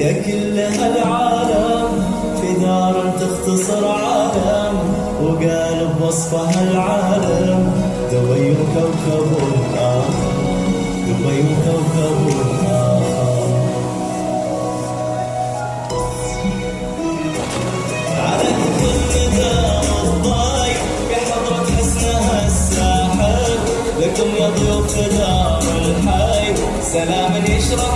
يا كل هالعالم في دار تختصر عالم، وقال بوصفها العالم دبي وكوكب آخر، دبي وكوكب آخر. على كل نداء الضايق بحضرة حسنها الساحر، لكم يا ضيوف دار الحي سلام يشرح